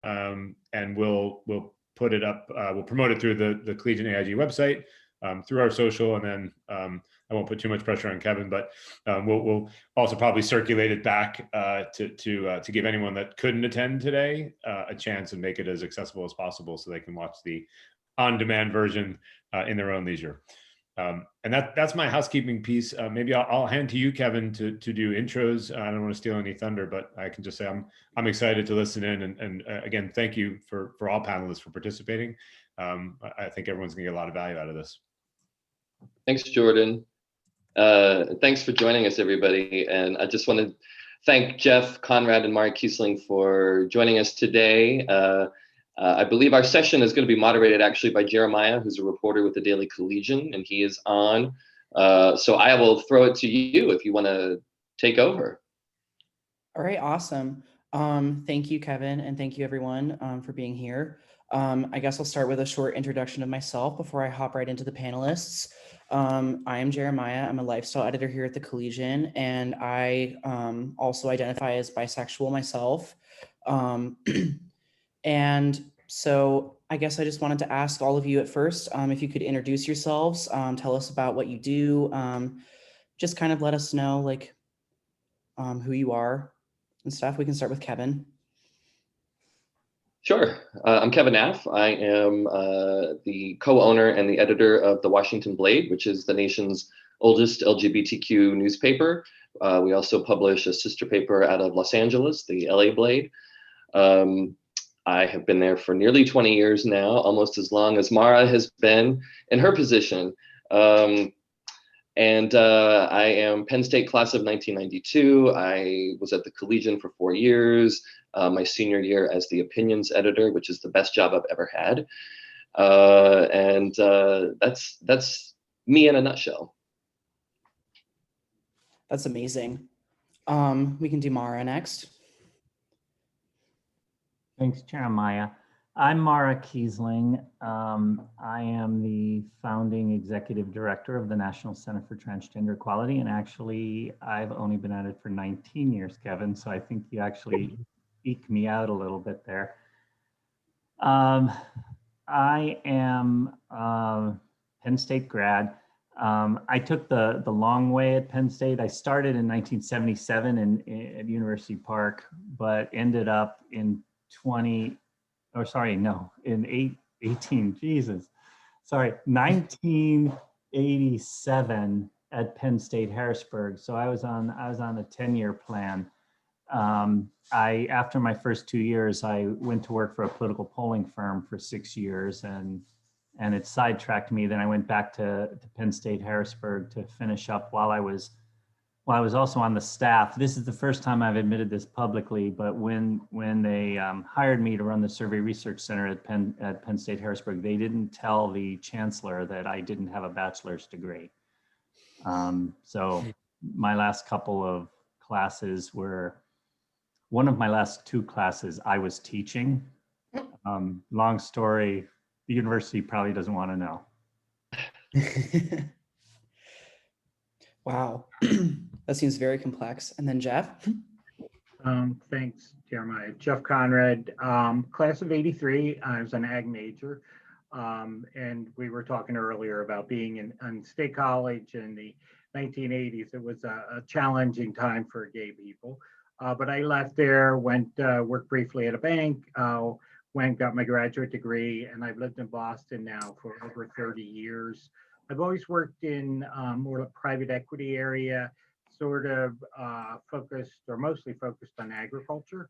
and we'll put it up. We'll promote it through the Collegian AIG website, through our social, and then I won't put too much pressure on Kevin, but we'll also probably circulate it back to give anyone that couldn't attend today a chance and make it as accessible as possible so they can watch the on-demand version in their own leisure. And that's my housekeeping piece. Maybe I'll hand to you, Kevin, to do intros. I don't want to steal any thunder, but I can just say I'm excited to listen in. And again, thank you for all panelists for participating. I think everyone's gonna get a lot of value out of this. Thanks, Jordan. Thanks for joining us, everybody. And I just want to thank Jeff Conrad and Mari Keisling for joining us today. I believe our session is going to be moderated actually by Jeremiah, who's a reporter with the Daily Collegian, and he is on. So I will throw it to you if you want to take over. All right, awesome. Thank you, Kevin, and thank you everyone for being here. I guess I'll start with a short introduction of myself before I hop right into the panelists. I am Jeremiah. I'm a lifestyle editor here at the Collegian, and I also identify as bisexual myself. And so I guess I just wanted to ask all of you at first, if you could introduce yourselves, tell us about what you do, just kind of let us know like who you are and stuff. We can start with Kevin. Sure. I'm Kevin Naff. I am the co-owner and the editor of the Washington Blade, which is the nation's oldest LGBTQ newspaper. We also publish a sister paper out of Los Angeles, the LA Blade. I have been there for nearly 20 years now, almost as long as Mara has been in her position. I am Penn State class of 1992. I was at the Collegian for 4 years, my senior year as the opinions editor, which is the best job I've ever had. That's me in a nutshell. That's amazing. We can do Mara next. Thanks, Jeremiah. I'm Mara Keisling. I am the founding executive director of the National Center for Transgender Equality. And actually, I've only been at it for 19 years, Kevin. So I think you actually eke me out a little bit there. I am a Penn State grad. I took the long way at Penn State. I started in 1977 at University Park, but ended up in 1987 at Penn State Harrisburg. So I was on a 10-year plan. After my first 2 years, I went to work for a political polling firm for 6 years, and it sidetracked me. Then I went back to Penn State Harrisburg to finish up while I was also on the staff. This is the first time I've admitted this publicly, but when they hired me to run the Survey Research Center at Penn State Harrisburg, they didn't tell the chancellor that I didn't have a bachelor's degree. So my last couple of classes were, one of my last 2 classes I was teaching. Long story, the university probably doesn't want to know. Wow, that seems very complex. And then Jeff? Thanks, Jeremiah. Jeff Conrad, class of 83. I was an ag major. And we were talking earlier about being in State College in the 1980s. It was a challenging time for gay people. But I left there, worked briefly at a bank, got my graduate degree, and I've lived in Boston now for over 30 years. I've always worked in more of a private equity area, sort of focused or mostly focused on agriculture.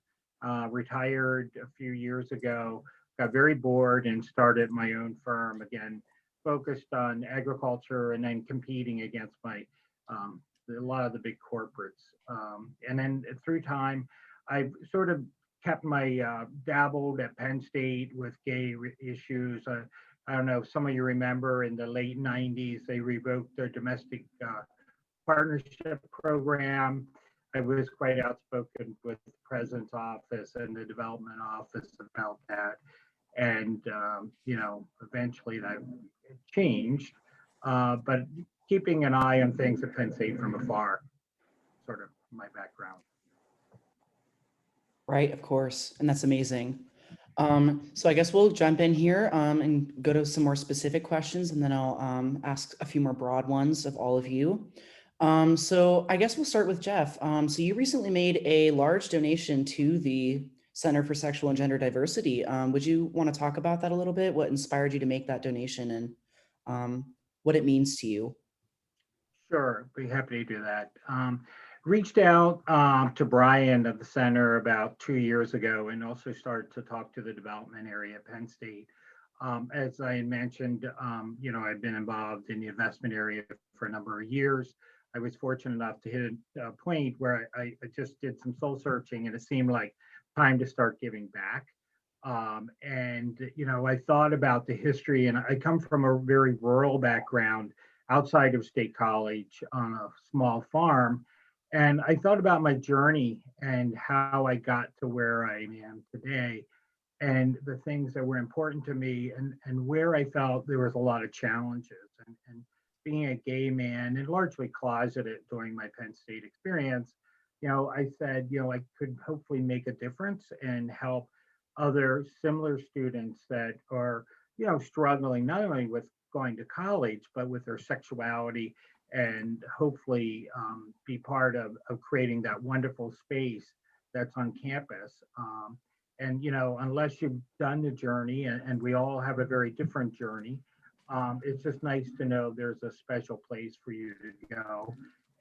Retired a few years ago, got very bored and started my own firm, again, focused on agriculture and then competing against a lot of the big corporates. And then through time, I've sort of kept my dabbled at Penn State with gay issues. I don't know if some of you remember in the late 90s, they revoked their domestic partnership program. I was quite outspoken with the president's office and the development office about that. And, eventually that changed, but keeping an eye on things at Penn State from afar, sort of my background. Right, of course, and that's amazing. So I guess we'll jump in here and go to some more specific questions, and then I'll ask a few more broad ones of all of you. So I guess we'll start with Jeff. So you recently made a large donation to the Center for Sexual and Gender Diversity. Would you want to talk about that a little bit? What inspired you to make that donation and what it means to you? Sure, be happy to do that. Reached out to Brian of the center about 2 years ago, and also started to talk to the development area at Penn State. As I had mentioned, I've been involved in the investment area for a number of years. I was fortunate enough to hit a point where I just did some soul searching, and it seemed like time to start giving back. I thought about the history, and I come from a very rural background outside of State College on a small farm. And I thought about my journey and how I got to where I am today, and the things that were important to me, and where I felt there was a lot of challenges. And being a gay man and largely closeted during my Penn State experience, I said, I could hopefully make a difference and help other similar students that are, struggling not only with going to college, but with their sexuality, and hopefully be part of creating that wonderful space that's on campus. Unless you've done the journey, and we all have a very different journey, it's just nice to know there's a special place for you to go,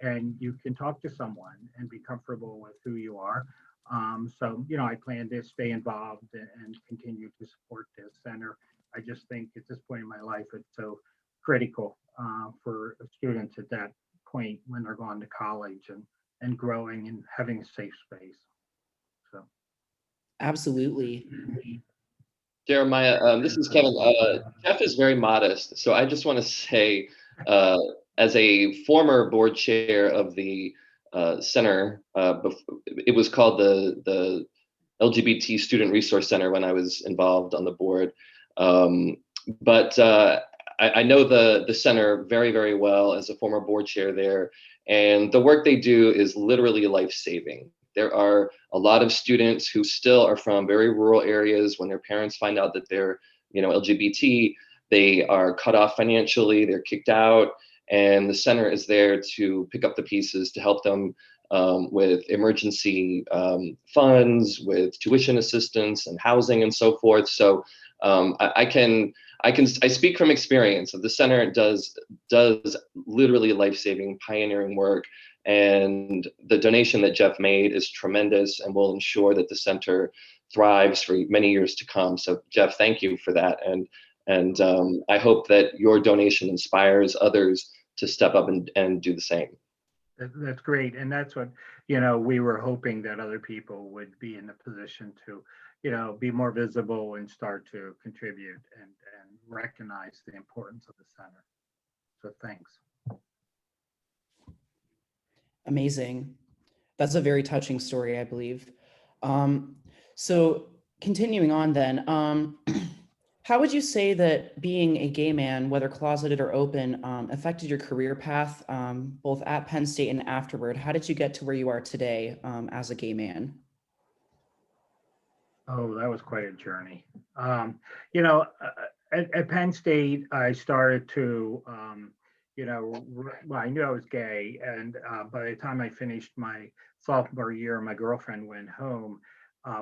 and you can talk to someone and be comfortable with who you are. I plan to stay involved and continue to support this center. I just think at this point in my life, it's so critical for students at that point when they're going to college and growing and having a safe space. So, Absolutely. Jeremiah, this is Kevin. Jeff is very modest, so I just want to say, as a former board chair of the center, it was called the LGBT Student Resource Center when I was involved on the board. But I know the center very, very well as a former board chair there, and the work they do is literally life-saving. There are a lot of students who still are from very rural areas. When their parents find out that they're, LGBT, they are cut off financially, they're kicked out, and the center is there to pick up the pieces to help them with emergency funds, with tuition assistance and housing and so forth. So I speak from experience. The center does literally life-saving, pioneering work, and the donation that Jeff made is tremendous and will ensure that the center thrives for many years to come. So Jeff, thank you for that, and I hope that your donation inspires others to step up and do the same. That's great, and that's what we were hoping, that other people would be in a position to be more visible and start to contribute and recognize the importance of the center. So thanks. Amazing. That's a very touching story, I believe. So continuing on then, how would you say that being a gay man, whether closeted or open, affected your career path, both at Penn State and afterward? How did you get to where you are today as a gay man? Oh, that was quite a journey. At Penn State, I started to, I knew I was gay, and by the time I finished my sophomore year, my girlfriend went home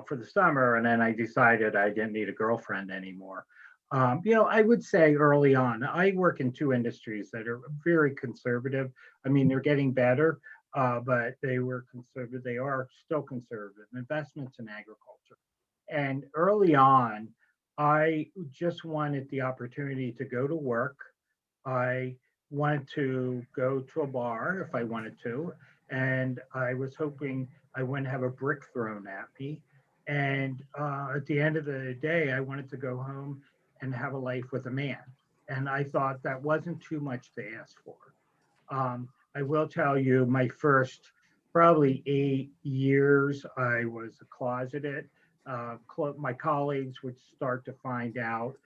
for the summer, and then I decided I didn't need a girlfriend anymore. I would say early on, I work in two industries that are very conservative. I mean, they're getting better, but they were conservative. They are still conservative. Investments in agriculture. And early on, I just wanted the opportunity to go to work. I wanted to go to a bar if I wanted to, and I was hoping I wouldn't have a brick thrown at me. And at the end of the day, I wanted to go home and have a life with a man. And I thought that wasn't too much to ask for. I will tell you, my first probably 8 years, I was closeted. My colleagues would start to find out.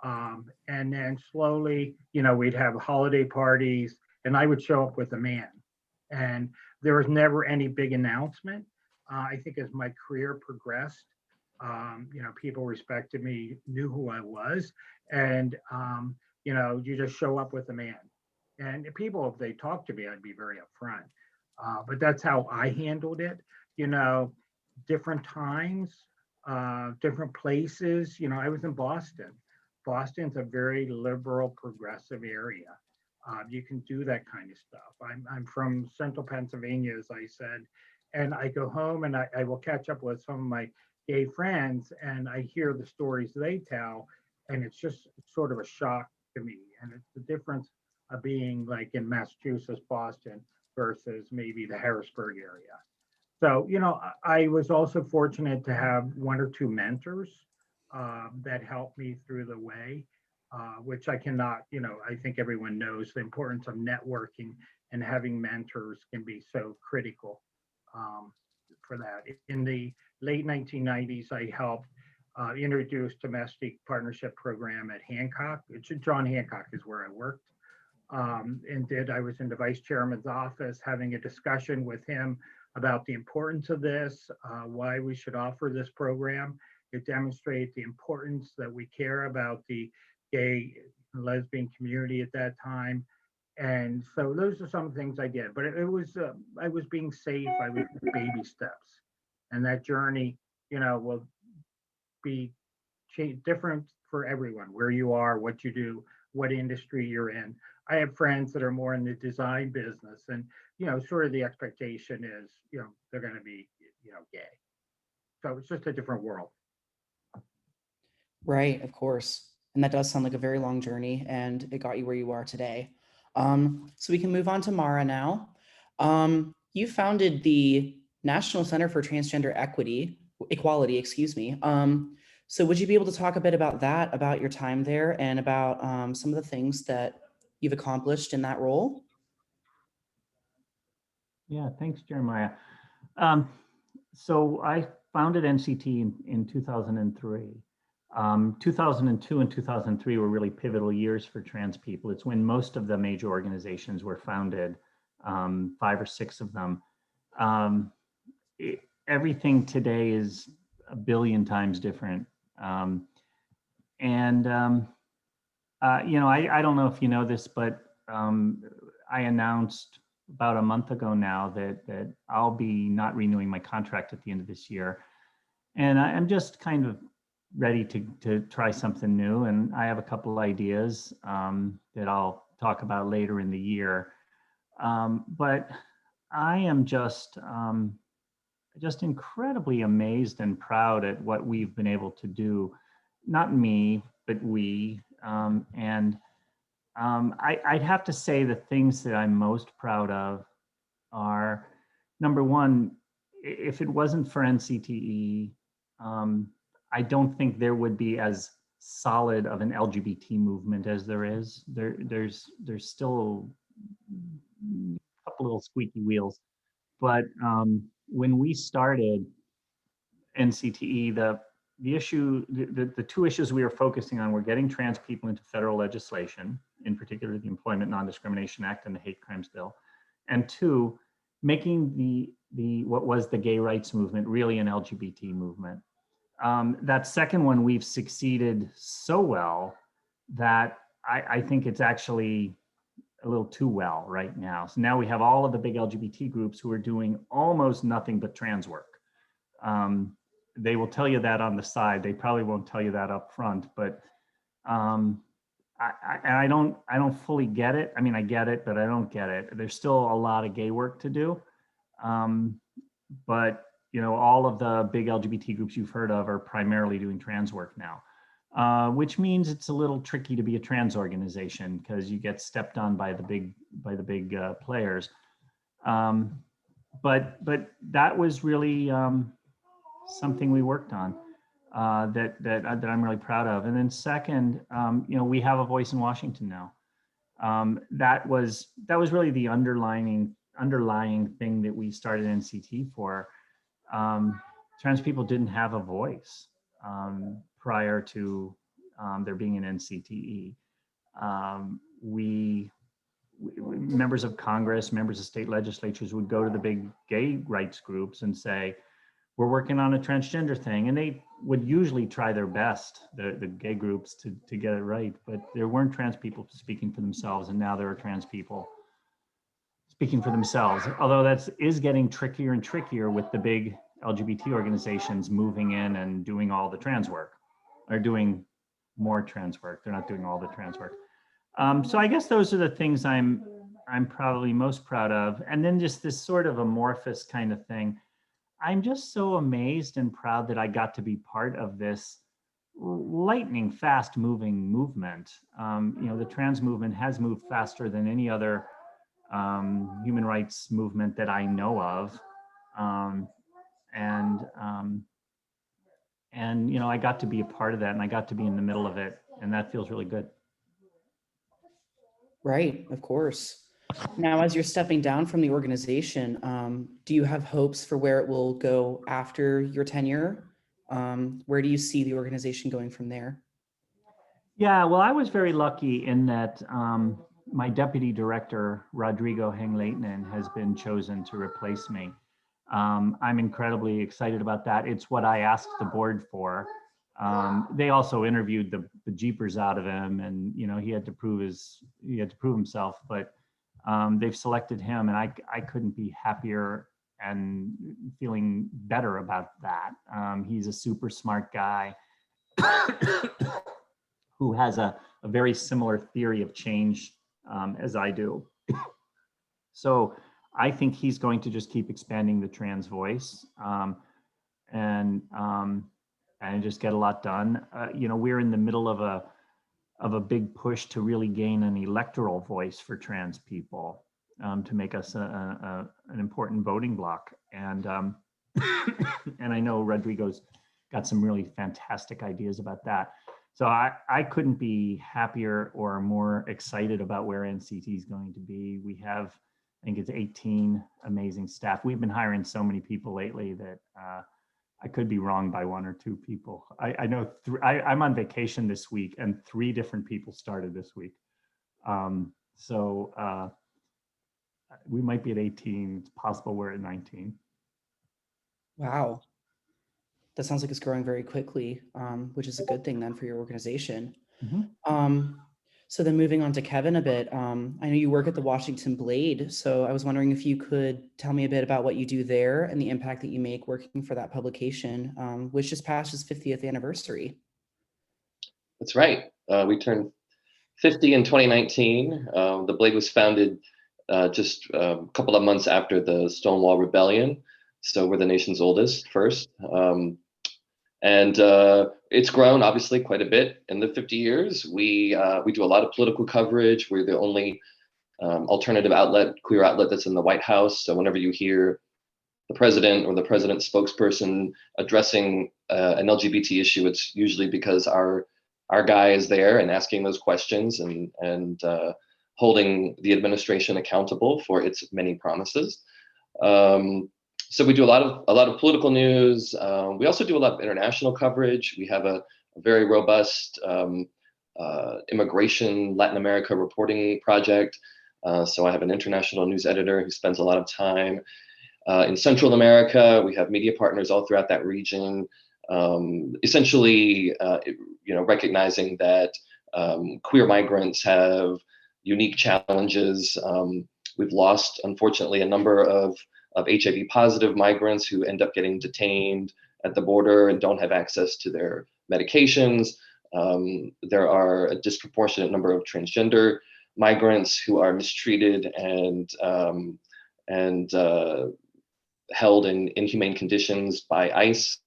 And then slowly, we'd have holiday parties, and I would show up with a man. And there was never any big announcement. I think as my career progressed, People respected me, knew who I was, and you just show up with a man. And people, if they talk to me, I'd be very upfront. But that's how I handled it. You know, different times, different places. I was in Boston. Boston's a very liberal, progressive area. You can do that kind of stuff. I'm from central Pennsylvania, as I said, and I go home and I will catch up with some of my gay friends, and I hear the stories they tell, and it's just sort of a shock to me. And it's the difference of being like in Massachusetts, Boston, versus maybe the Harrisburg area. So, I was also fortunate to have one or two mentors that helped me through the way, which I cannot, I think everyone knows the importance of networking, and having mentors can be so critical for that. In the late 1990s, I helped introduce domestic partnership program at Hancock. John Hancock is where I worked. I was in the vice chairman's office having a discussion with him about the importance of this, why we should offer this program. It demonstrates the importance that we care about the gay and lesbian community at that time. And so those are some things I did, but I was being safe. I was baby steps, and that journey, will be different for everyone, where you are, what you do, what industry you're in. I have friends that are more in the design business, and sort of the expectation is, they're going to be, gay. So it's just a different world. Right, of course. And that does sound like a very long journey, and it got you where you are today. So we can move on to Mara now. You founded the National Center for Transgender Equality, excuse me. So would you be able to talk a bit about that, about your time there, and about some of the things that you've accomplished in that role? Yeah, thanks, Jeremiah. So I founded NCT in 2003. 2002 and 2003 were really pivotal years for trans people. It's when most of the major organizations were founded, 5 or 6 of them. Everything today is a billion times different. I don't know if you know this, but I announced about a month ago now that I'll be not renewing my contract at the end of this year. And I'm just kind of ready to try something new. And I have a couple ideas that I'll talk about later in the year. But I am just incredibly amazed and proud at what we've been able to do. Not me, but we. I'd have to say the things that I'm most proud of are, number one, if it wasn't for NCTE, I don't think there would be as solid of an LGBT movement as there is. There's still a couple little squeaky wheels, but when we started NCTE, the 2 issues we were focusing on were getting trans people into federal legislation, in particular the Employment Non-Discrimination Act and the Hate Crimes Bill, and 2, making the what was the gay rights movement really an LGBT movement. That second one, we've succeeded so well that I think it's actually a little too well right now. So now we have all of the big LGBT groups who are doing almost nothing but trans work. They will tell you that on the side. They probably won't tell you that up front, but I don't fully get it. I mean, I get it, but I don't get it. There's still a lot of gay work to do. But all of the big LGBT groups you've heard of are primarily doing trans work now, which means it's a little tricky to be a trans organization because you get stepped on by the big players. But that was really something we worked on that I'm really proud of. And then second, we have a voice in Washington now. That was really the underlying thing that we started NCT for. Trans people didn't have a voice prior to there being an NCTE. We members of Congress, members of state legislatures would go to the big gay rights groups and say, we're working on a transgender thing, and they would usually try their best, the gay groups, to get it right, but there weren't trans people speaking for themselves, and now there are trans people speaking for themselves. Although that is getting trickier and trickier with the big LGBT organizations moving in and doing all the trans work, or doing more trans work. They're not doing all the trans work. So I guess those are the things I'm probably most proud of. And then just this sort of amorphous kind of thing. I'm just so amazed and proud that I got to be part of this lightning fast moving movement. The trans movement has moved faster than any other human rights movement that I know of. And I got to be a part of that, and I got to be in the middle of it, and that feels really good. Right, of course. Now, as you're stepping down from the organization, do you have hopes for where it will go after your tenure? Where do you see the organization going from there? Yeah, well, I was very lucky in that my deputy director, Rodrigo Hengleitnen, has been chosen to replace me. I'm incredibly excited about that. It's what I asked the board for. They also interviewed the jeepers out of him, and he had to prove himself. But they've selected him, and I couldn't be happier and feeling better about that. He's a super smart guy who has a very similar theory of change as I do. So I think he's going to just keep expanding the trans voice and just get a lot done. We're in the middle of a big push to really gain an electoral voice for trans people, to make us an important voting bloc. And and I know Rodrigo's got some really fantastic ideas about that. So I couldn't be happier or more excited about where NCT is going to be. We have, I think it's 18 amazing staff. We've been hiring so many people lately that I could be wrong by one or two people. I know I'm on vacation this week, and 3 different people started this week. So we might be at 18. It's possible we're at 19. Wow. That sounds like it's growing very quickly, which is a good thing then for your organization. Mm-hmm. So then moving on to Kevin a bit, I know you work at the Washington Blade, so I was wondering if you could tell me a bit about what you do there and the impact that you make working for that publication, which just passed its 50th anniversary. That's right. We turned 50 in 2019. The Blade was founded just a couple of months after the Stonewall Rebellion, so we're the nation's oldest first. And it's grown obviously quite a bit in the 50 years. We do a lot of political coverage. We're the only alternative outlet, queer outlet that's in the White House. So whenever you hear the president or the president's spokesperson addressing an LGBT issue, it's usually because our guy is there and asking those questions and holding the administration accountable for its many promises. So we do a lot of political news. We also do a lot of international coverage. We have a very robust immigration Latin America reporting project. So I have an international news editor who spends a lot of time in Central America. We have media partners all throughout that region. Essentially, recognizing that queer migrants have unique challenges. We've lost, unfortunately, a number of HIV positive migrants who end up getting detained at the border and don't have access to their medications. There are a disproportionate number of transgender migrants who are mistreated and held in inhumane conditions by ICE.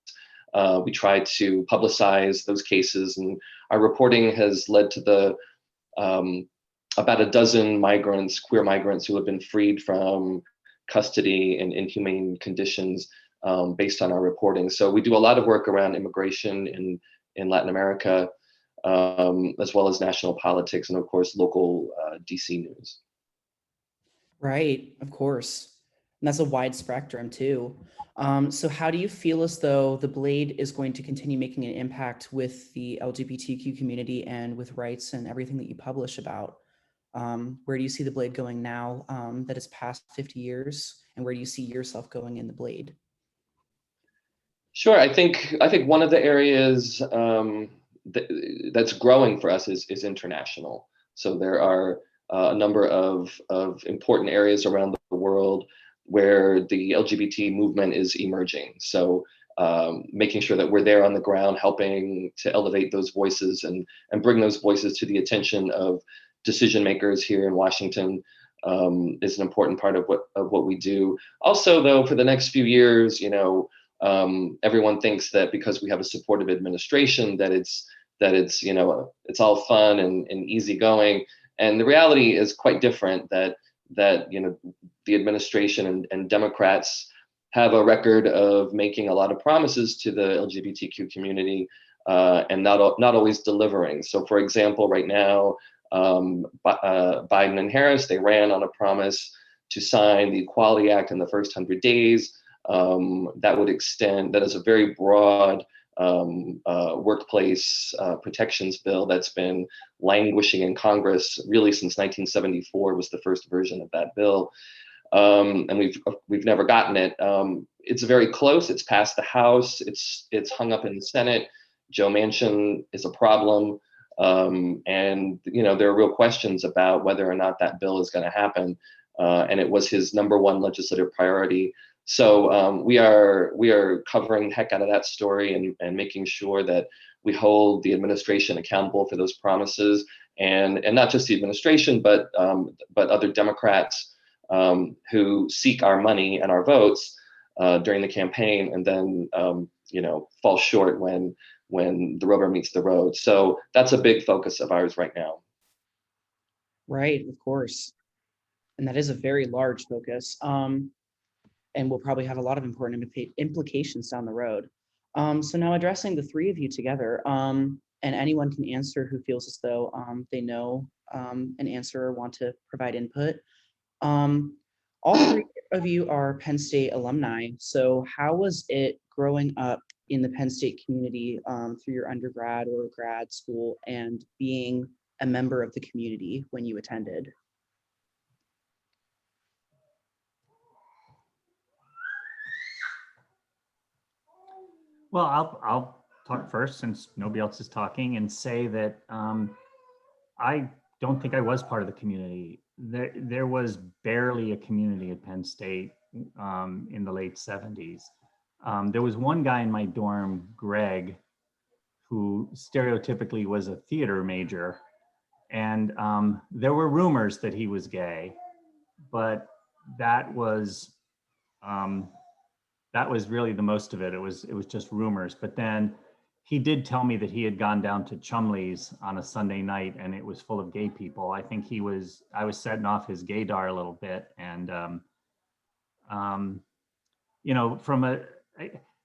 We try to publicize those cases, and our reporting has led to about a dozen migrants, queer migrants, who have been freed from custody in inhumane conditions based on our reporting. So we do a lot of work around immigration in Latin America, as well as national politics and, of course, local DC news. Right, of course. And that's a wide spectrum too. So how do you feel as though the Blade is going to continue making an impact with the LGBTQ community and with rights and everything that you publish about? Where do you see the Blade going now that it's past 50 years? And where do you see yourself going in the Blade? Sure. I think one of the areas that's growing for us is international. So there are a number of important areas around the world where the LGBT movement is emerging. So making sure that we're there on the ground, helping to elevate those voices and bring those voices to the attention of decision makers here in Washington is an important part of what we do. Also, though, for the next few years, everyone thinks that because we have a supportive administration that it's it's all fun and easygoing, and the reality is quite different. That the administration and Democrats have a record of making a lot of promises to the LGBTQ community and not always delivering. So, for example, right now, Biden and Harris, they ran on a promise to sign the Equality Act in the first 100 days. That would extend, that is a very broad workplace protections bill that's been languishing in Congress really since 1974 was the first version of that bill. And we've never gotten it. It's very close. It's passed the House. It's hung up in the Senate. Joe Manchin is a problem. And there are real questions about whether or not that bill is going to happen. And it was his #1 legislative priority. So we are covering the heck out of that story and making sure that we hold the administration accountable for those promises, and not just the administration, but other Democrats who seek our money and our votes during the campaign, and then fall short when the rubber meets the road. So that's a big focus of ours right now. Right, of course. And that is a very large focus. And will probably have a lot of important implications down the road. So now addressing the three of you together, and anyone can answer who feels as though they know an answer or want to provide input. All three of you are Penn State alumni. So how was it growing up in the Penn State community through your undergrad or grad school and being a member of the community when you attended? Well, I'll talk first since nobody else is talking, and say that I don't think I was part of the community. There was barely a community at Penn State in the late 70s. There was one guy in my dorm, Greg, who stereotypically was a theater major. And there were rumors that he was gay, but that was really the most of it. It was just rumors. But then he did tell me that he had gone down to Chumley's on a Sunday night and it was full of gay people. I think I was setting off his gaydar a little bit. And,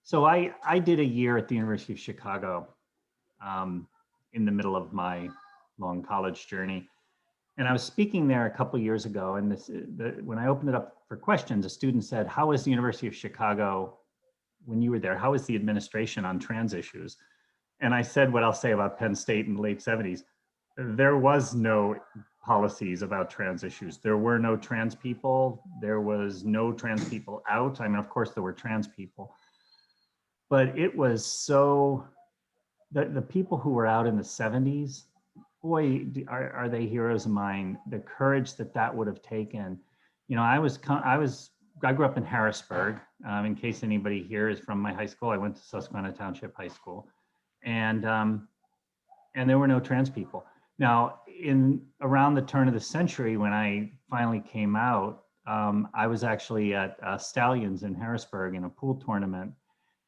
so I did a year at the University of Chicago in the middle of my long college journey. And I was speaking there a couple of years ago, and when I opened it up for questions, a student said, "How is the University of Chicago, when you were there, how is the administration on trans issues?" And I said what I'll say about Penn State in the late 70s. There was no policies about trans issues. There were no trans people. There was no trans people out. I mean, of course, there were trans people. But it was so, the people who were out in the 70s, boy, are they heroes of mine. The courage that would have taken. I grew up in Harrisburg. In case anybody here is from my high school, I went to Susquehanna Township High School, and there were no trans people. Now, around the turn of the century, when I finally came out, I was actually at Stallions in Harrisburg in a pool tournament,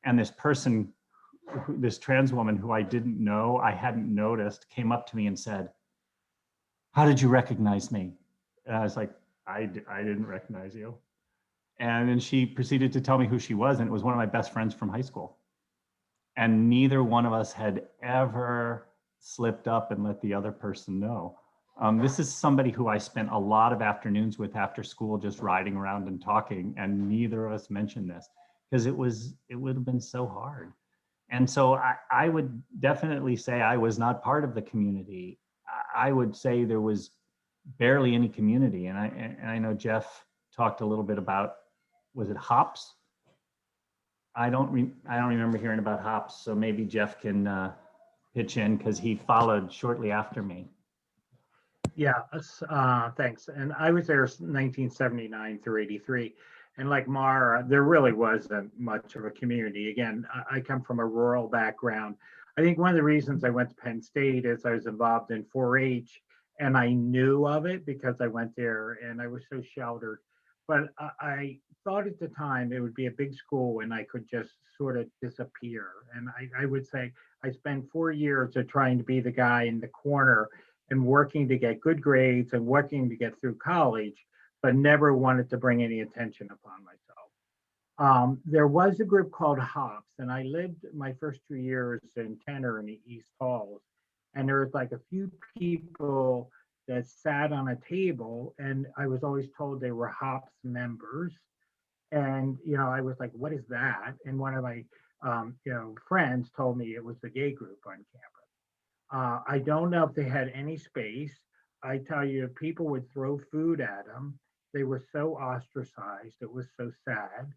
and this trans woman who I didn't know, I hadn't noticed, came up to me and said, "How did you recognize me?" And I was like, I didn't recognize you. And then she proceeded to tell me who she was, and it was one of my best friends from high school. And neither one of us had ever slipped up and let the other person know. This is somebody who I spent a lot of afternoons with after school, just riding around and talking, and neither of us mentioned this because it would have been so hard. And so I would definitely say I was not part of the community. I would say there was barely any community. And I know Jeff talked a little bit about, was it hops? I don't remember hearing about hops, so maybe Jeff can pitch in because he followed shortly after me. Yeah, thanks. And I was there 1979 through 83. And like Mara, there really wasn't much of a community. Again, I come from a rural background. I think one of the reasons I went to Penn State is I was involved in 4-H and I knew of it because I went there and I was so sheltered. But I thought at the time it would be a big school and I could just sort of disappear. And I would say I spent 4 years of trying to be the guy in the corner and working to get good grades and working to get through college, but never wanted to bring any attention upon myself. There was a group called Hops, and I lived my first 2 years in Tenor in the East Halls. And there was like a few people that sat on a table, and I was always told they were Hops members. And, I was like, what is that? And one of my, friends told me it was the gay group on campus. I don't know if they had any space. I tell you, people would throw food at them. They were so ostracized. It was so sad.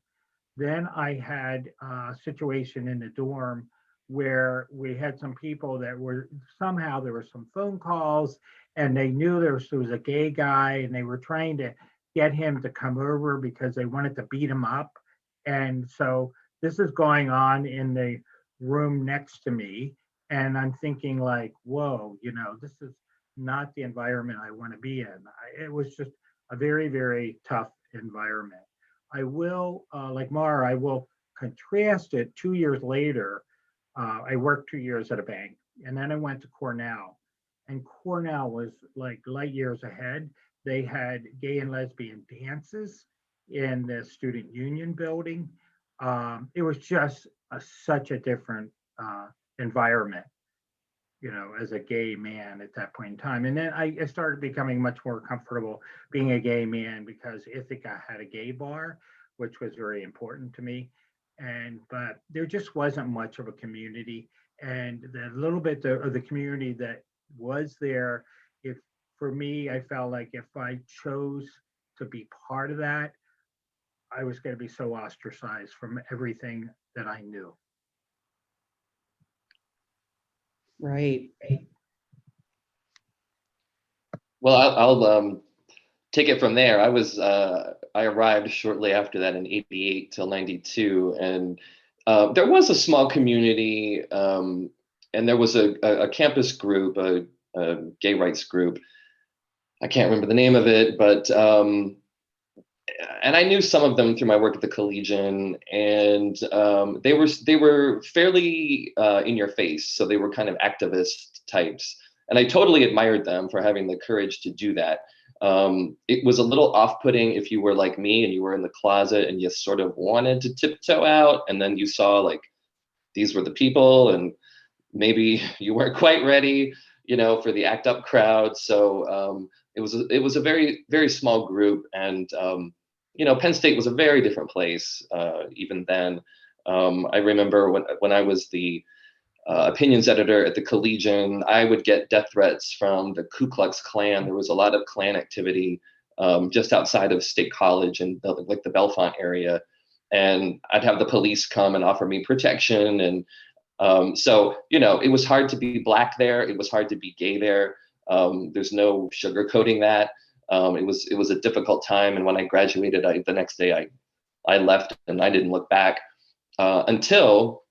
Then I had a situation in the dorm where we had some people that were somehow there were some phone calls and they knew there was a gay guy and they were trying to get him to come over because they wanted to beat him up. And so this is going on in the room next to me. And I'm thinking like, whoa, this is not the environment I want to be in. It was just a very, very tough environment. I will, like Mara, I will contrast it 2 years later. I worked 2 years at a bank and then I went to Cornell. And Cornell was like light years ahead. They had gay and lesbian dances in the student union building. It was just such a different environment, as a gay man at that point in time. And then I started becoming much more comfortable being a gay man because Ithaca had a gay bar, which was very important to me. But there just wasn't much of a community. And the little bit of the community that was there, for me, I felt like if I chose to be part of that, I was going to be so ostracized from everything that I knew. Right. Well, I'll take it from there. I arrived shortly after that in 88 till 92. And there was a small community and there was a campus group, a gay rights group. I can't remember the name of it, but and I knew some of them through my work at the Collegian, and they were fairly in your face. So they were kind of activist types, and I totally admired them for having the courage to do that. It was a little off-putting if you were like me and you were in the closet and you sort of wanted to tiptoe out, and then you saw like these were the people, and maybe you weren't quite ready, for the act up crowd. So it was a very, very small group, and Penn State was a very different place even then. I remember when I was the opinions editor at the Collegian, I would get death threats from the Ku Klux Klan. There was a lot of Klan activity just outside of State College and like the Bellefonte area, and I'd have the police come and offer me protection. And so it was hard to be Black there. It was hard to be gay there. There's no sugarcoating that. It was a difficult time, and when I graduated, the next day I left and I didn't look back until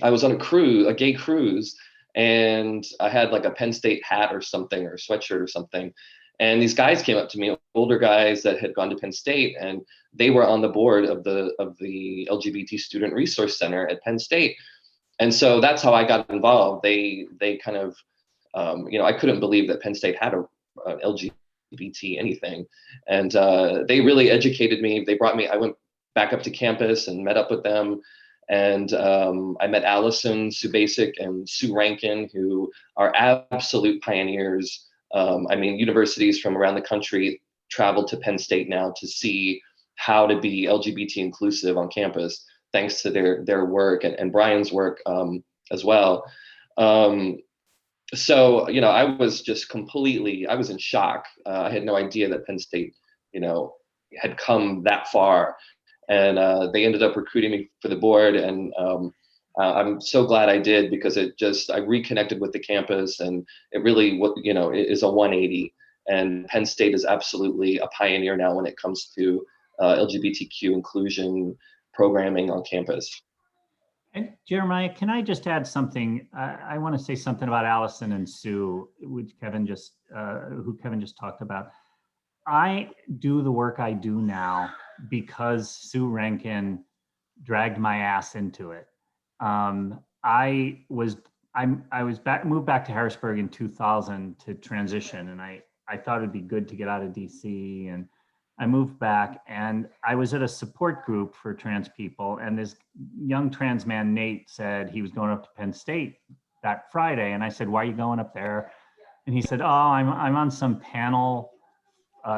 I was on a gay cruise, and I had like a Penn State hat or something, or sweatshirt or something. And these guys came up to me, older guys that had gone to Penn State, and they were on the board of the LGBT Student Resource Center at Penn State. And so that's how I got involved. They kind of, I couldn't believe that Penn State had an LGBT anything. And they really educated me. I went back up to campus and met up with them. And I met Allison Subasic and Sue Rankin, who are absolute pioneers. Universities from around the country travel to Penn State now to see how to be LGBT inclusive on campus, thanks to their work and Brian's work as well. So, I was just I was in shock. I had no idea that Penn State, had come that far. And they ended up recruiting me for the board, and I'm so glad I did, because I reconnected with the campus, and it really, it is a 180. And Penn State is absolutely a pioneer now when it comes to LGBTQ inclusion programming on campus. And Jeremiah, can I just add something? I want to say something about Allison and Sue, who Kevin just talked about. I do the work I do now because Sue Rankin dragged my ass into it. I moved back to Harrisburg in 2000 to transition, and I thought it'd be good to get out of DC, and I moved back, and I was at a support group for trans people, and this young trans man, Nate, said he was going up to Penn State that Friday, and I said, "Why are you going up there?" And he said, "Oh, I'm on some panel,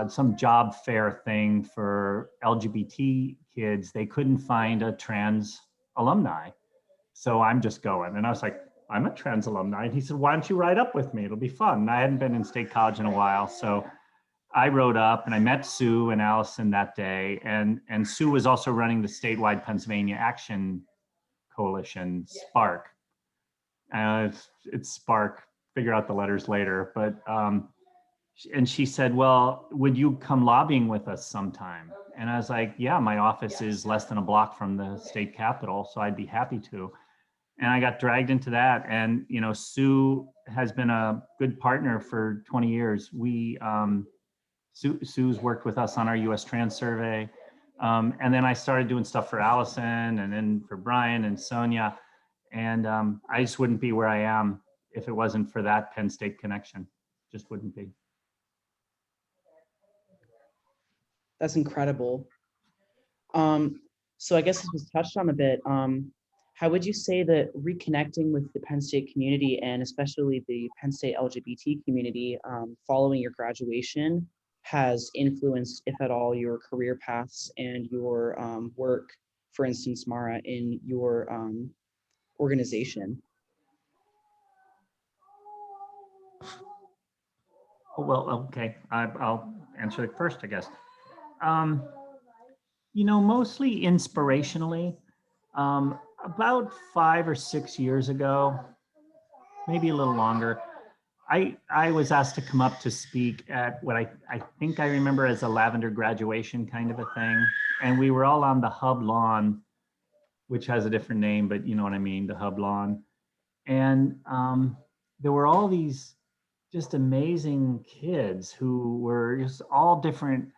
some job fair thing for LGBT kids. They couldn't find a trans alumni, so I'm just going." And I was like, "I'm a trans alumni." And he said, "Why don't you ride up with me? It'll be fun." And I hadn't been in State College in a while, so I rode up, and I met Sue and Allison that day. And Sue was also running the statewide Pennsylvania Action Coalition, SPARC. It's SPARC, figure out the letters later. But and she said, "Well, would you come lobbying with us sometime?" And I was like, "Yeah, my office is less than a block from the state capitol, so I'd be happy to." And I got dragged into that. And Sue has been a good partner for 20 years. Sue's worked with us on our US Trans Survey. And then I started doing stuff for Allison, and then for Brian and Sonia. And I just wouldn't be where I am if it wasn't for that Penn State connection. Just wouldn't be. That's incredible. So I guess this was touched on a bit. How would you say that reconnecting with the Penn State community, and especially the Penn State LGBT community, following your graduation has influenced, if at all, your career paths and your work, for instance, Mara, in your organization? Well, okay, I'll answer it first, I guess. Mostly inspirationally. About 5 or 6 years ago, maybe a little longer, I was asked to come up to speak at what I think I remember as a lavender graduation kind of a thing. And we were all on the Hub lawn, which has a different name, but you know what I mean, the Hub lawn. And there were all these just amazing kids who were just all different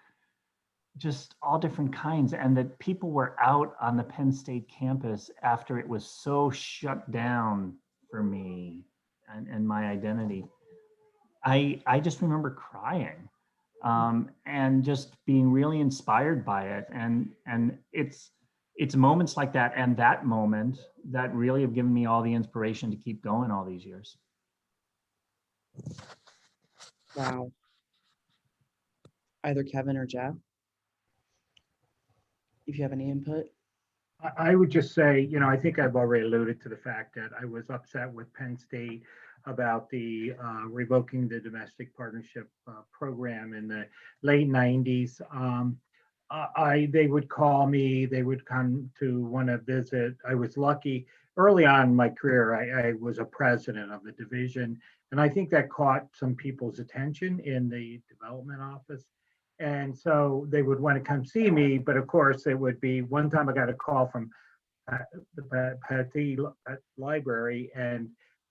kinds, and that people were out on the Penn State campus after it was so shut down for me and my identity. I just remember crying and just being really inspired by it. And it's moments like that, and that moment, that really have given me all the inspiration to keep going all these years. Wow. Either Kevin or Jeff, if you have any input. I would just say, I think I've already alluded to the fact that I was upset with Penn State about the revoking the domestic partnership program in the late 90s. They would call me, they would come to want to visit. I was lucky early on in my career, I was a president of the division, and I think that caught some people's attention in the development office. And so they would want to come see me, but of course it would be, one time I got a call from the Patty library, and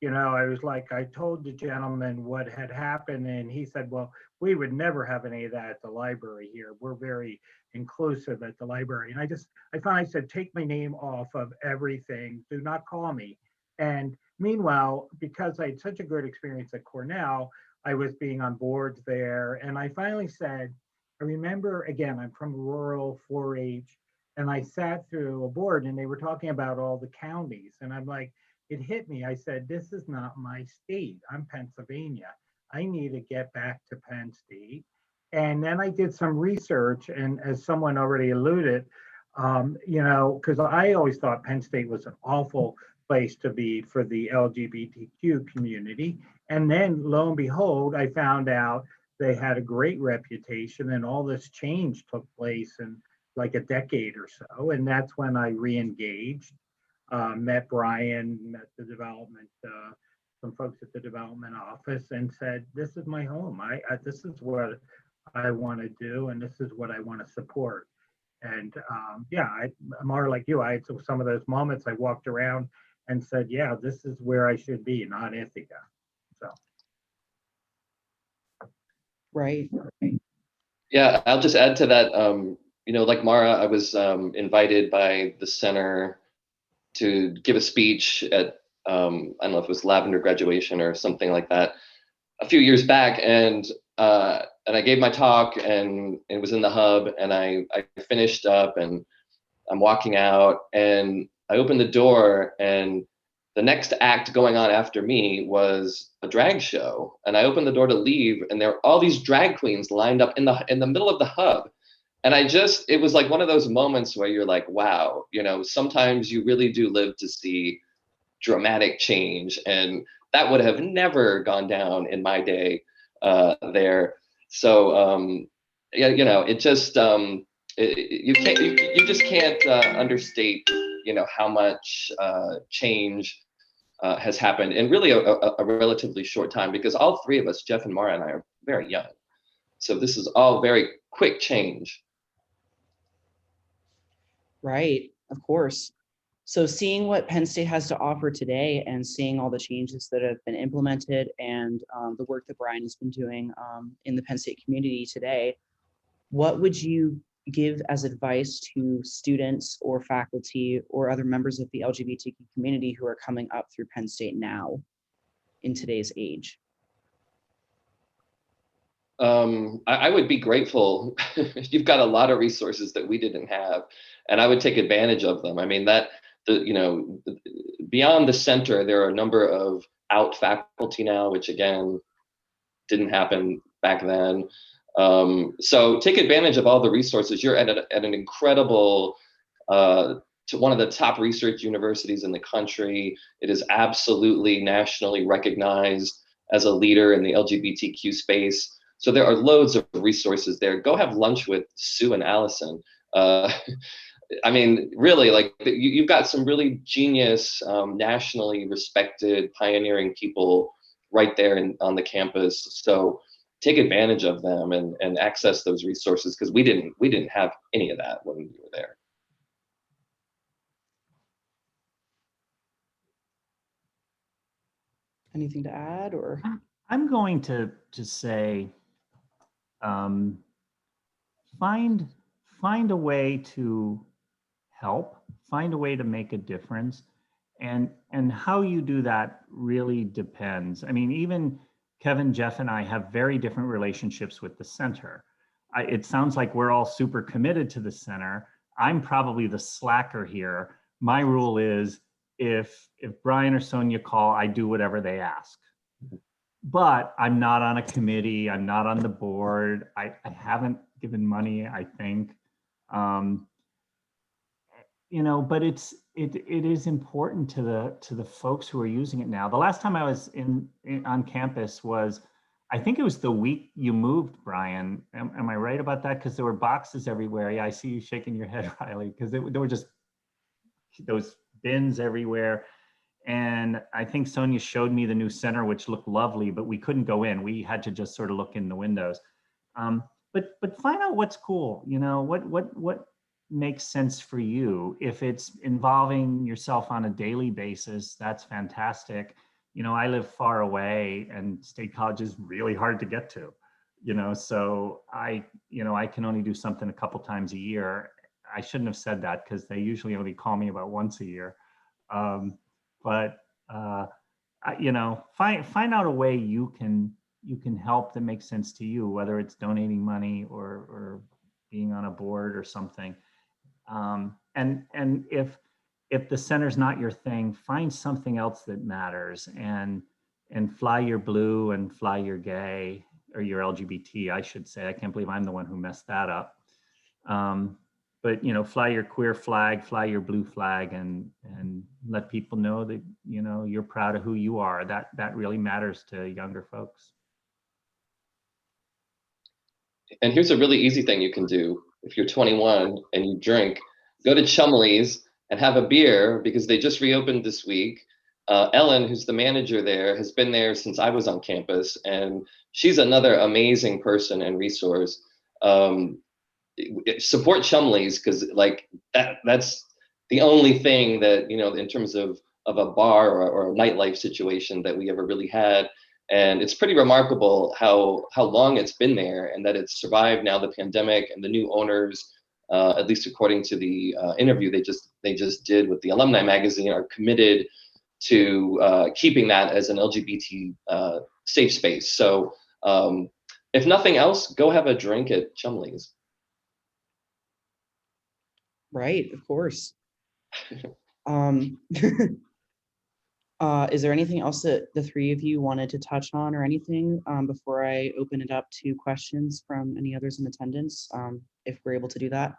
I was like, I told the gentleman what had happened, and he said, "Well, we would never have any of that at the library here. We're very inclusive at the library." And I finally said, "Take my name off of everything. Do not call me." And meanwhile, because I had such a good experience at Cornell, I was being on boards there. And I finally said, I remember, again, I'm from rural 4-H, and I sat through a board and they were talking about all the counties. And I'm like, it hit me. I said, this is not my state. I'm Pennsylvania. I need to get back to Penn State. And then I did some research, and as someone already alluded, because I always thought Penn State was an awful place to be for the LGBTQ community. And then lo and behold, I found out they had a great reputation, and all this change took place, and like a decade or so. And that's when I re-engaged, met Brian, met the development, some folks at the development office, and said, this is my home. This is what I want to do, and this is what I want to support. And yeah, I'm more like you. I had some of those moments I walked around and said, yeah, this is where I should be, not Ithaca. So. Right. Yeah, I'll just add to that. Like Mara, I was invited by the center to give a speech at, I don't know if it was Lavender graduation or something like that, a few years back. And I gave my talk, and it was in the hub, and I finished up, and I'm walking out, and I opened the door, and the next act going on after me was a drag show. And I opened the door to leave, and there were all these drag queens lined up in the middle of the hub. And it was like one of those moments where you're like, wow, sometimes you really do live to see dramatic change. And that would have never gone down in my day there. So, it just, you just can't understate, how much change has happened in really a relatively short time, because all three of us, Jeff and Mara and I, are very young. So this is all very quick change. Right, of course. So seeing what Penn State has to offer today, and seeing all the changes that have been implemented, and the work that Brian has been doing in the Penn State community today, what would you give as advice to students or faculty or other members of the LGBTQ community who are coming up through Penn State now in today's age? I would be grateful. You've got a lot of resources that we didn't have, and I would take advantage of them. I mean, beyond the center, there are a number of out faculty now, which again, didn't happen back then. So take advantage of all the resources. You're at an incredible, to one of the top research universities in the country. It is absolutely nationally recognized as a leader in the LGBTQ space. So there are loads of resources there. Go have lunch with Sue and Allison. I mean, really, like you've got some really genius, nationally respected, pioneering people right there on the campus. So take advantage of them and access those resources, because we didn't have any of that when we were there. Anything to add, or? I'm going to just say, find a way to help, find a way to make a difference, and how you do that really depends. I mean, even Kevin, Jeff, and I have very different relationships with the center. It sounds like we're all super committed to the center. I'm probably the slacker here. My rule is, if Brian or Sonia call, I do whatever they ask. But I'm not on a committee. I'm not on the board. I haven't given money, I think. But it is important to the folks who are using it now. The last time I was on campus was, I think it was the week you moved, Brian. Am I right about that? Because there were boxes everywhere. Yeah, I see you shaking your head, Riley, because there were just those bins everywhere. And I think Sonia showed me the new center, which looked lovely, but we couldn't go in. We had to just sort of look in the windows. But find out what's cool. What makes sense for you. If it's involving yourself on a daily basis, that's fantastic. I live far away, and State College is really hard to get to. So I can only do something a couple times a year. I shouldn't have said that, because they usually only call me about once a year. But find out a way you can help that makes sense to you, whether it's donating money or being on a board or something. And if the center's not your thing, find something else that matters, and fly your blue and fly your gay, or your LGBT, I should say. I can't believe I'm the one who messed that up. But fly your queer flag, fly your blue flag, and let people know that you're proud of who you are. That really matters to younger folks. And here's a really easy thing you can do. if you're 21 and you drink, go to Chumley's and have a beer because they just reopened this week. Ellen, who's the manager there, has been there since I was on campus, and she's another amazing person and resource. Support Chumley's because like that's the only thing that, you know, in terms of a bar or a nightlife situation that we ever really had. And it's pretty remarkable how long it's been there and that it's survived now the pandemic, and the new owners, at least according to the interview they just did with the Alumni magazine, are committed to keeping that as an LGBT safe space. So if nothing else, go have a drink at Chumley's. Right, of course. Is there anything else that the three of you wanted to touch on or anything before I open it up to questions from any others in attendance, if we're able to do that?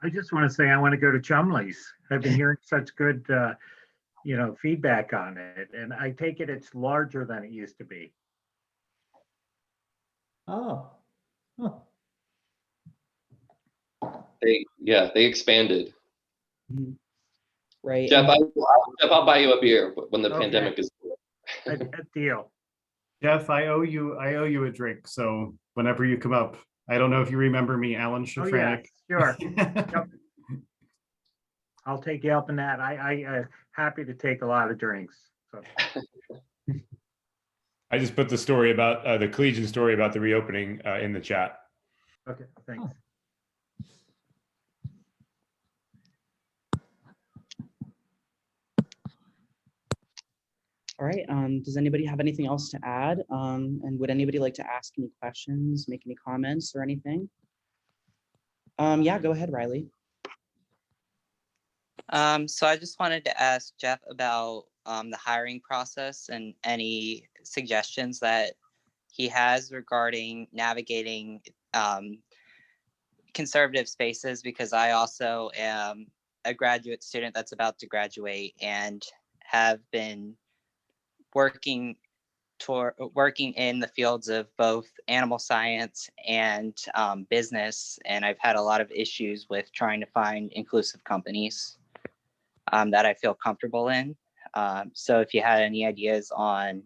I just want to say I want to go to Chumley's. I've been hearing such good, feedback on it, and I take it it's larger than it used to be. Oh. Huh. They expanded. Mm-hmm. Right. Jeff, I'll buy you a beer when the pandemic is A deal. Jeff, I owe you a drink. So whenever you come up, I don't know if you remember me, Alan Shafranek. Sure. Yep. I'll take you up in that. I happy to take a lot of drinks. So. I just put the story about the Collegian story about the reopening in the chat. Okay, thanks. Oh. All right. Does anybody have anything else to add? And would anybody like to ask any questions, make any comments or anything? Yeah, go ahead, Riley. So I just wanted to ask Jeff about the hiring process and any suggestions that he has regarding navigating conservative spaces, because I also am a graduate student that's about to graduate and have been working in the fields of both animal science and business, and I've had a lot of issues with trying to find inclusive companies that I feel comfortable in. So if you had any ideas on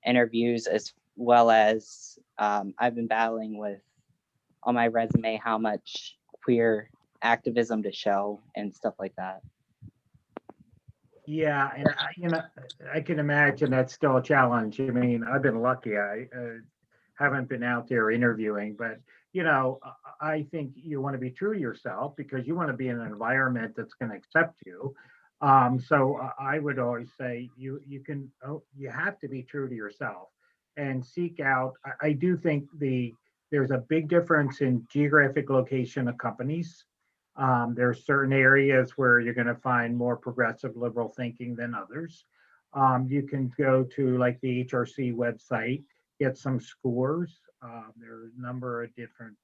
interviews, as well as I've been battling with on my resume how much queer activism to show and stuff like that. Yeah, and I can imagine that's still a challenge. I mean, I've been lucky. I haven't been out there interviewing, but I think you want to be true to yourself because you want to be in an environment that's going to accept you. So I would always say you have to be true to yourself and seek out. I do think there's a big difference in geographic location of companies. There are certain areas where you're going to find more progressive liberal thinking than others. You can go to like the HRC website, get some scores. There are a number of different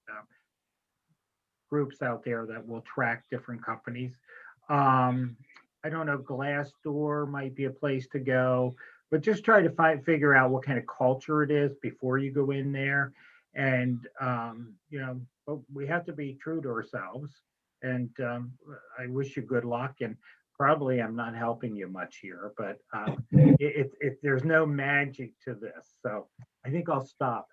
groups out there that will track different companies. I don't know, Glassdoor might be a place to go, but just try to figure out what kind of culture it is before you go in there. And, but we have to be true to ourselves. And I wish you good luck. And probably I'm not helping you much here, but there's no magic to this. So I think I'll stop.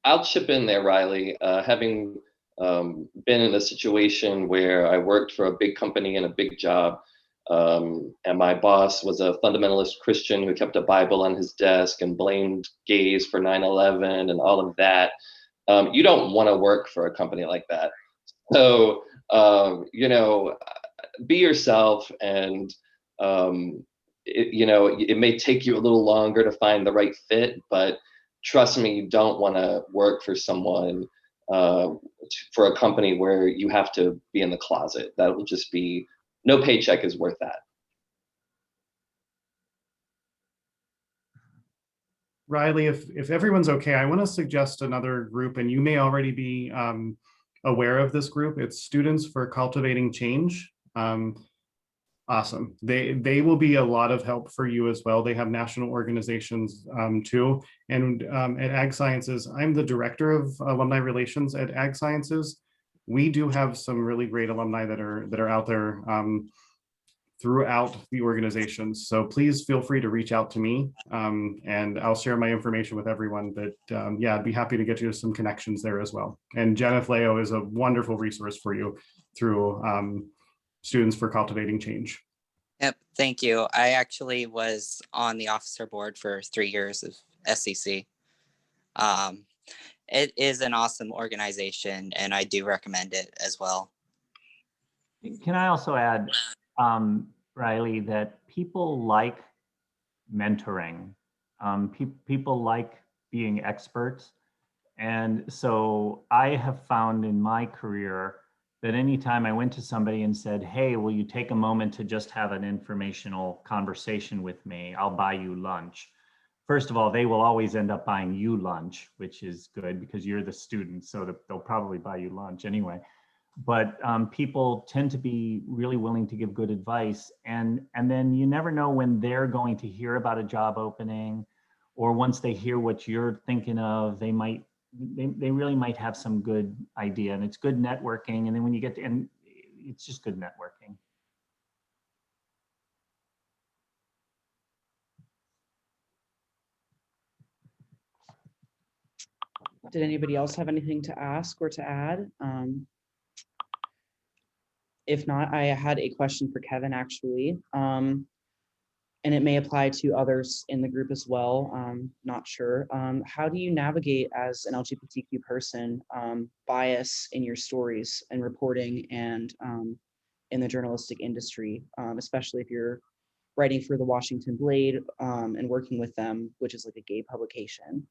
I'll chip in there, Riley. Having been in a situation where I worked for a big company and a big job, and my boss was a fundamentalist Christian who kept a Bible on his desk and blamed gays for 9/11 and all of that. You don't want to work for a company like that. So, be yourself, and it may take you a little longer to find the right fit, but trust me, you don't want to work for someone, for a company where you have to be in the closet. That will just be, no paycheck is worth that. Riley, if everyone's okay, I want to suggest another group, and you may already be aware of this group. It's Students for Cultivating Change. Awesome. They will be a lot of help for you as well. They have national organizations too. And at Ag Sciences, I'm the director of alumni relations at Ag Sciences. We do have some really great alumni that are out there throughout the organizations. So please feel free to reach out to me, and I'll share my information with everyone. But yeah, I'd be happy to get you some connections there as well. And Jennifer Leo is a wonderful resource for you through Students for Cultivating Change. Yep, thank you. I actually was on the officer board for 3 years of SCC. It is an awesome organization, and I do recommend it as well. Can I also add, Riley, that people like mentoring. People like being experts. And so I have found in my career that anytime I went to somebody and said, hey, will you take a moment to just have an informational conversation with me? I'll buy you lunch. First of all, they will always end up buying you lunch, which is good because you're the student, so they'll probably buy you lunch anyway. But people tend to be really willing to give good advice. And then you never know when they're going to hear about a job opening, or once they hear what you're thinking of, they really might have some good idea. And it's good networking. And then when you get to, and it's just good networking. Did anybody else have anything to ask or to add? If not, I had a question for Kevin, actually, and it may apply to others in the group as well. Not sure. How do you navigate as an LGBTQ person bias in your stories and reporting and in the journalistic industry, especially if you're writing for the Washington Blade and working with them, which is like a gay publication?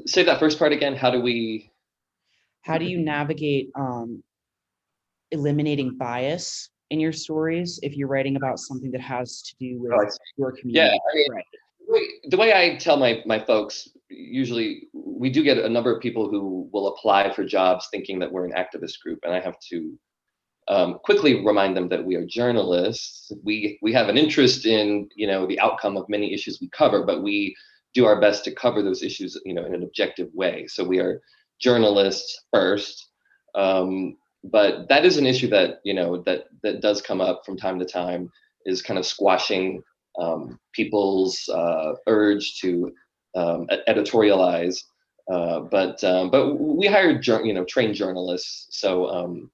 Say that first part again. How do you navigate eliminating bias in your stories if you're writing about something that has to do with your community? Yeah, I mean, right. The way I tell my folks, usually we do get a number of people who will apply for jobs thinking that we're an activist group, and I have to quickly remind them that we are journalists. We have an interest in the outcome of many issues we cover, but we do our best to cover those issues in an objective way. So we are journalists first. But that is an issue that that does come up from time to time, is kind of squashing people's urge to editorialize. But we hire trained journalists. So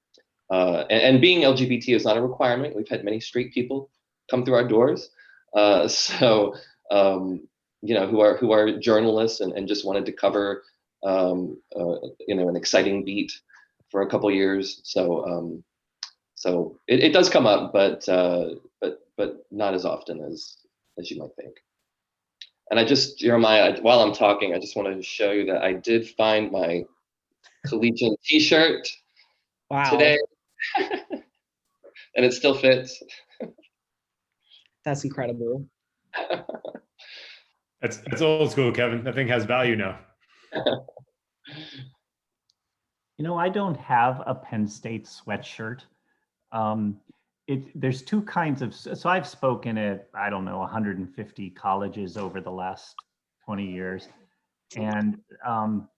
and being LGBT is not a requirement. We've had many straight people come through our doors. Who are journalists and just wanted to cover an exciting beat for a couple years. So it does come up, but not as often as you might think. And I just, Jeremiah, while I'm talking, I just wanted to show you that I did find my Collegian t-shirt today. And it still fits. That's incredible. That's old school, Kevin. That thing has value now. I don't have a Penn State sweatshirt. There's two kinds of, so I've spoken at, 150 colleges over the last 20 years. And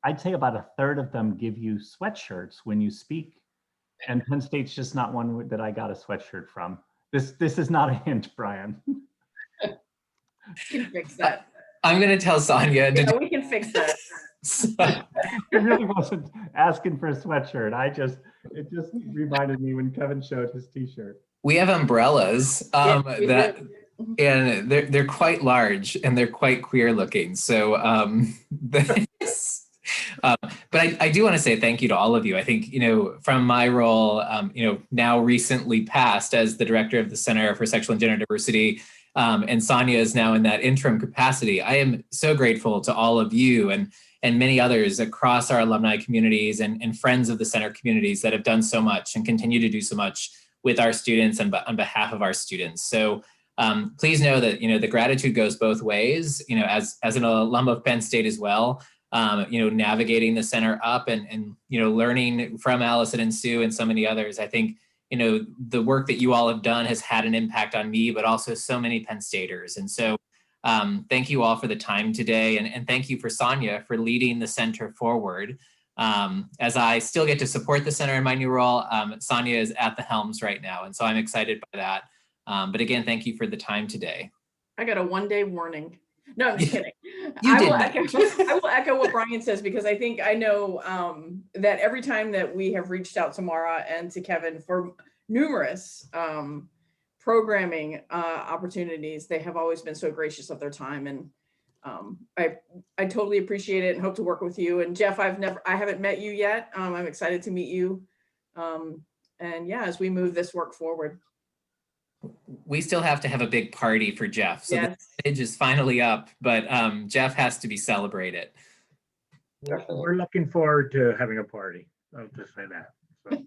I'd say about a third of them give you sweatshirts when you speak. And Penn State's just not one that I got a sweatshirt from. This is not a hint, Brian. We can fix that. I'm going to tell Sonia. We can fix that. It really wasn't asking for a sweatshirt. It just reminded me when Kevin showed his t-shirt. We have umbrellas and they're quite large and they're quite queer looking. So, but I do want to say thank you to all of you. I think, from my role, now recently passed as the director of the Center for Sexual and Gender Diversity, and Sonia is now in that interim capacity. I am so grateful to all of you and many others across our alumni communities and friends of the center communities that have done so much and continue to do so much with our students and on behalf of our students. So please know that, the gratitude goes both ways, as an alum of Penn State as well, navigating the center up and learning from Allison and Sue and so many others. I think, the work that you all have done has had an impact on me, but also so many Penn Staters. And so thank you all for the time today. And thank you for Sonia for leading the center forward. As I still get to support the center in my new role, Sonia is at the helms right now. And so I'm excited by that. But again, thank you for the time today. I got a 1-day warning. No, I'm just kidding. You I did will echo what Brian says, because I know that every time that we have reached out to Mara and to Kevin for numerous programming opportunities, they have always been so gracious of their time, and I totally appreciate it and hope to work with you. And Jeff, I haven't met you yet. I'm excited to meet you. And yeah, as we move this work forward. We still have to have a big party for Jeff. So yes. The stage is finally up, but Jeff has to be celebrated. We're looking forward to having a party. I'll just say that. So.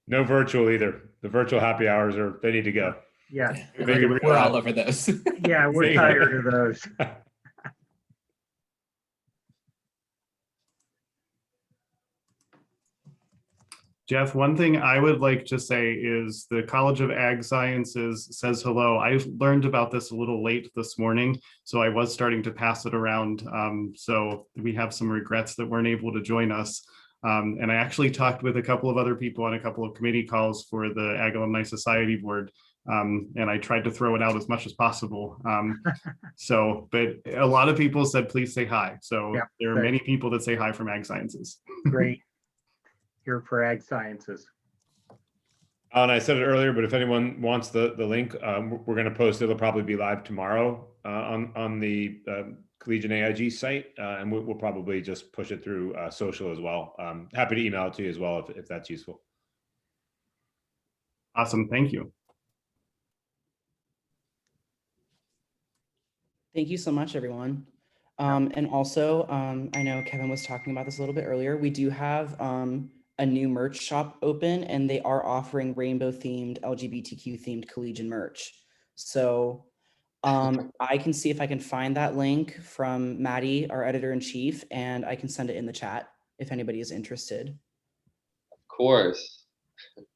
No virtual either. The virtual happy hours they need to go. Yeah. We're all over those. Yeah, we're tired of those. Jeff, one thing I would like to say is the College of Ag Sciences says hello. I learned about this a little late this morning, so I was starting to pass it around. So we have some regrets that weren't able to join us. And I actually talked with a couple of other people on a couple of committee calls for the Ag Alumni Society Board. And I tried to throw it out as much as possible. But a lot of people said, please say hi. So yeah, there are many people that say hi from Ag Sciences. Great. Here for Ag Sciences. And I said it earlier, but if anyone wants the link, we're going to post it. It'll probably be live tomorrow on the Collegian AIG site, and we'll probably just push it through social as well. Happy to email it to you as well if that's useful. Awesome. Thank you. Thank you so much, everyone. And also, I know Kevin was talking about this a little bit earlier. We do have a new merch shop open, and they are offering rainbow themed, LGBTQ themed Collegian merch. So I can see if I can find that link from Maddie, our editor-in-chief, and I can send it in the chat if anybody is interested. Of course.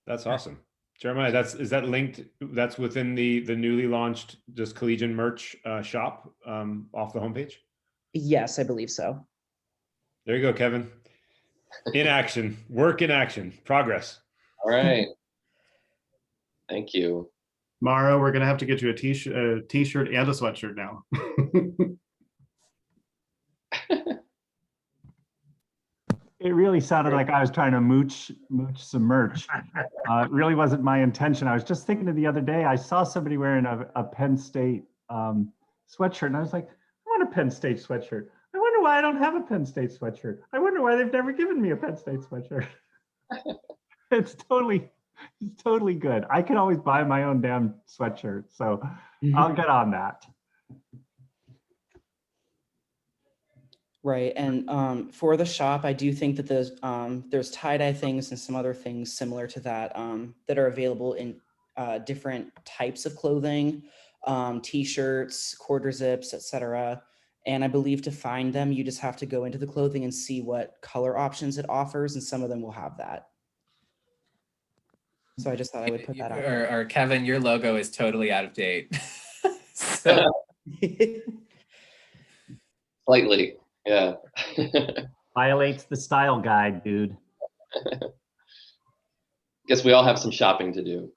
That's awesome. Jeremiah, is that linked? That's within the newly launched just Collegian merch shop off the homepage? Yes, I believe so. There you go, Kevin. In action, work in action, progress. All right. Thank you. Mara, we're going to have to get you a t-shirt and a sweatshirt now. It really sounded like I was trying to mooch some merch. It really wasn't my intention. I was just thinking of the other day, I saw somebody wearing a Penn State sweatshirt, and I was like, I want a Penn State sweatshirt. I wonder why I don't have a Penn State sweatshirt. I wonder why they've never given me a Penn State sweatshirt. It's totally good. I can always buy my own damn sweatshirt, so I'll get on that. Right, and for the shop, I do think that there's tie-dye things and some other things similar to that that are available in different types of clothing, t-shirts, quarter zips, etc. And I believe to find them, you just have to go into the clothing and see what color options it offers, and some of them will have that. So I just thought I would put that out. Or Kevin, your logo is totally out of date. So. Slightly, yeah. Violates the style guide, dude. Guess we all have some shopping to do.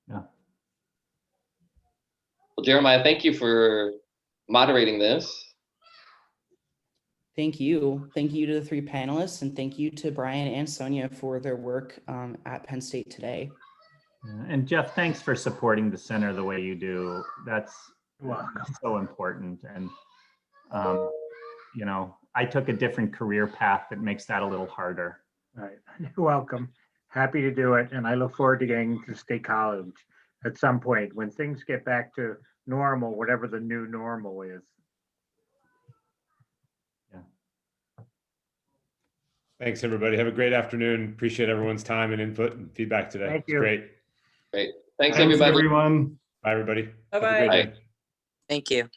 Yeah. Well, Jeremiah, thank you for moderating this. Thank you. Thank you to the three panelists, and thank you to Brian and Sonia for their work at Penn State today. And Jeff, thanks for supporting the center the way you do. That's so important. And, you know, I took a different career path that makes that a little harder. All right. You're welcome. Happy to do it. And I look forward to getting to State College at some point when things get back to normal, whatever the new normal is. Thanks, everybody. Have a great afternoon. Appreciate everyone's time and input and feedback today. Thank you. Great. Great. Thanks everybody. Everyone. Bye, everybody. Bye-bye. Have a great day. Thank you.